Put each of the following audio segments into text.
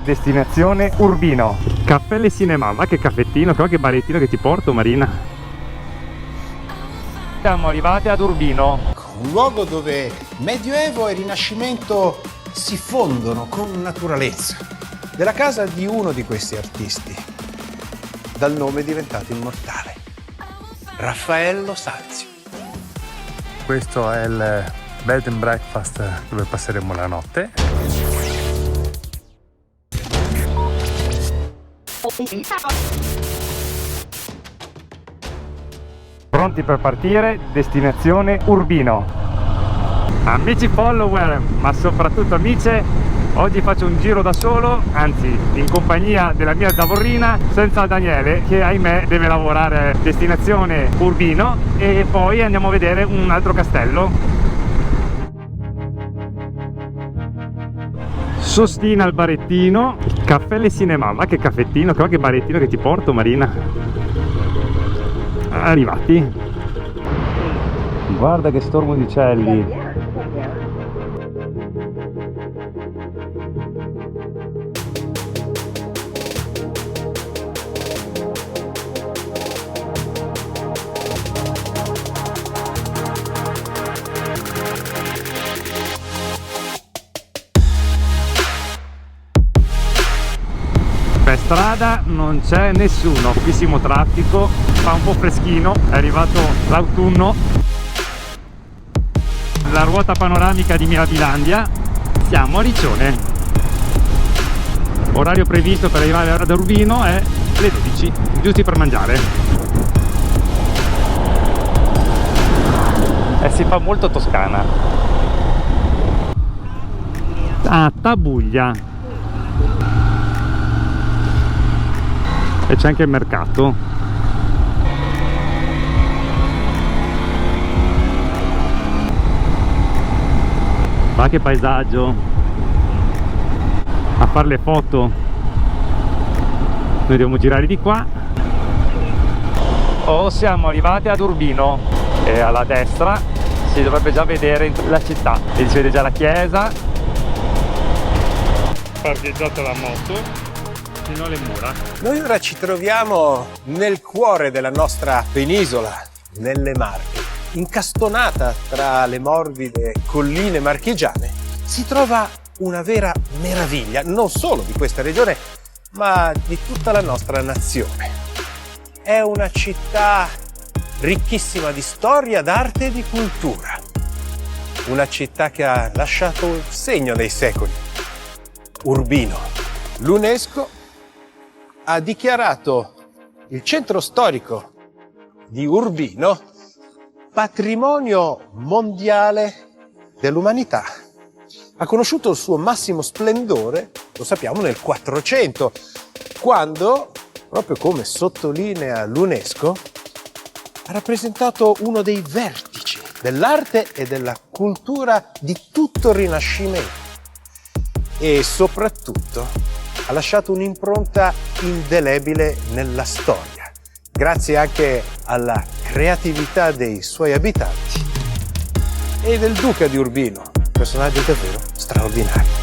destinazione Urbino. Caffè Le Cinema, ma che caffettino, che barettino che ti porto, Marina. Siamo arrivati ad Urbino. Un luogo dove Medioevo e Rinascimento si fondono con naturalezza. Della casa di uno di questi artisti, dal nome diventato immortale, Raffaello Sanzio. Questo è il bed and breakfast dove passeremo la notte. Pronti per partire, destinazione Urbino. Amici follower, ma soprattutto amiche, oggi faccio un giro da solo, anzi in compagnia della mia zavorrina, senza Daniele che ahimè deve lavorare. Destinazione Urbino e poi andiamo a vedere un altro castello. Sostina al barettino, Caffè Le Cinema, ma che caffettino, che barettino che ti porto, Marina. Arrivati. Guarda che stormo di uccelli. Per strada non c'è nessuno, pochissimo traffico, fa un po' freschino, è arrivato l'autunno. La ruota panoramica di Mirabilandia, siamo a Riccione. Orario previsto per arrivare ad Urbino è le 12, giusti per mangiare. E si fa molto toscana. Ah, Tabuglia. E c'è anche il mercato. Ma che paesaggio, a fare le foto. Noi dobbiamo girare di qua. Oh, siamo arrivati ad Urbino e alla destra si dovrebbe già vedere la città e si vede già la chiesa, parcheggiata la moto fino alle mura. Noi ora ci troviamo nel cuore della nostra penisola, nelle Marche. Incastonata tra le morbide colline marchigiane si trova una vera meraviglia, non solo di questa regione, ma di tutta la nostra nazione. È una città ricchissima di storia, d'arte e di cultura. Una città che ha lasciato un segno nei secoli. Urbino. L'UNESCO ha dichiarato il centro storico di Urbino patrimonio mondiale dell'umanità. Ha conosciuto il suo massimo splendore, lo sappiamo, nel 400, quando, proprio come sottolinea l'UNESCO, ha rappresentato uno dei vertici dell'arte e della cultura di tutto il Rinascimento e soprattutto ha lasciato un'impronta indelebile nella storia, grazie anche alla creatività dei suoi abitanti e del duca di Urbino, un personaggio davvero straordinario.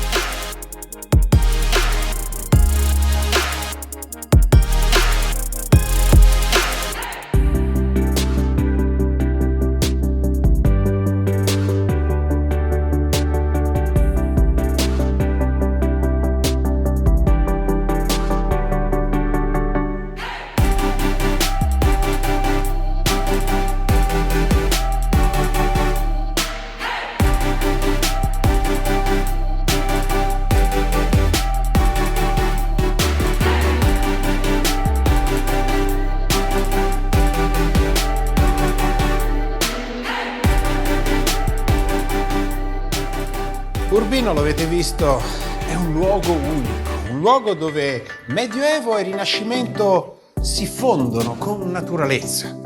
Urbino, lo avete visto, è un luogo unico, un luogo dove Medioevo e Rinascimento si fondono con naturalezza.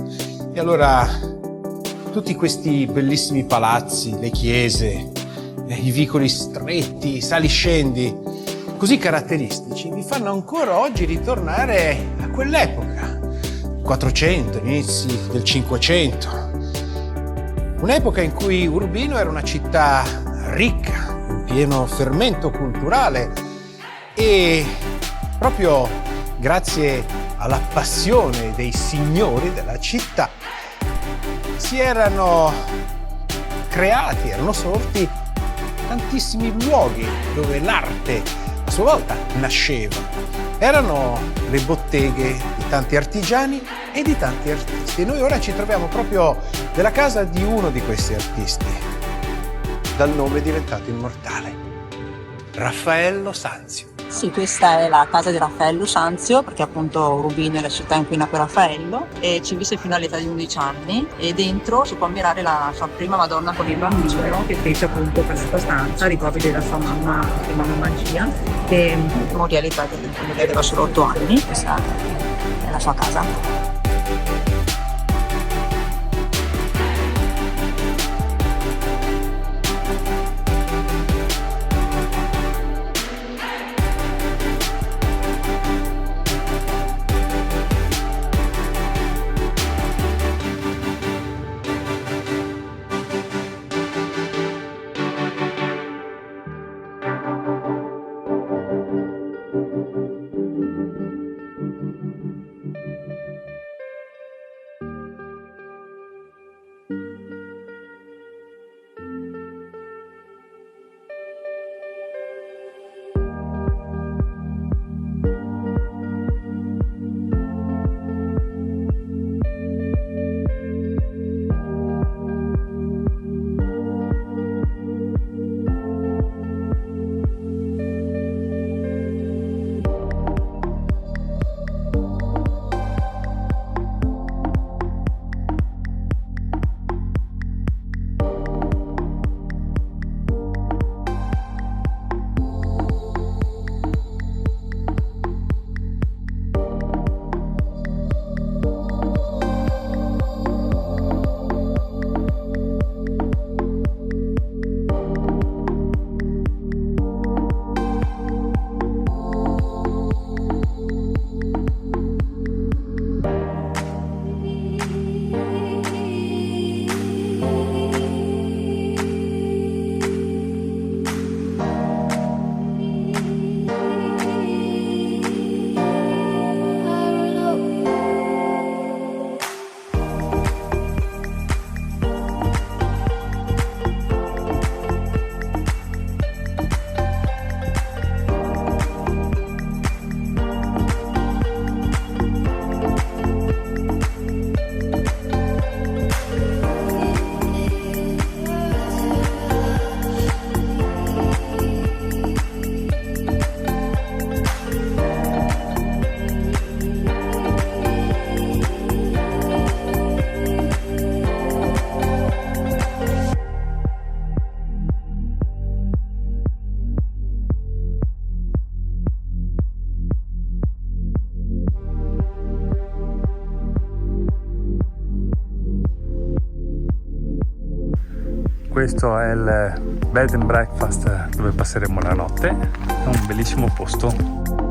E allora tutti questi bellissimi palazzi, le chiese, i vicoli stretti, saliscendi, così caratteristici, mi fanno ancora oggi ritornare a quell'epoca, 400, inizi del 500. Un'epoca in cui Urbino era una città ricca, in pieno fermento culturale, e proprio grazie alla passione dei signori della città erano sorti tantissimi luoghi dove l'arte a sua volta nasceva. Erano le botteghe di tanti artigiani e di tanti artisti. E noi ora ci troviamo proprio nella casa di uno di questi artisti, dal nome diventato immortale, Raffaello Sanzio. Sì, questa è la casa di Raffaello Sanzio, perché appunto Urbino è la città in cui nacque Raffaello, e ci visse fino all'età di 11 anni, e dentro si può ammirare la sua prima Madonna con il bambino che fece appunto per questa stanza, ricordi della sua mamma Magia, che morì all'età di aveva solo 8 anni. Questa è la sua casa. Questo è il bed and breakfast dove passeremo la notte. È un bellissimo posto.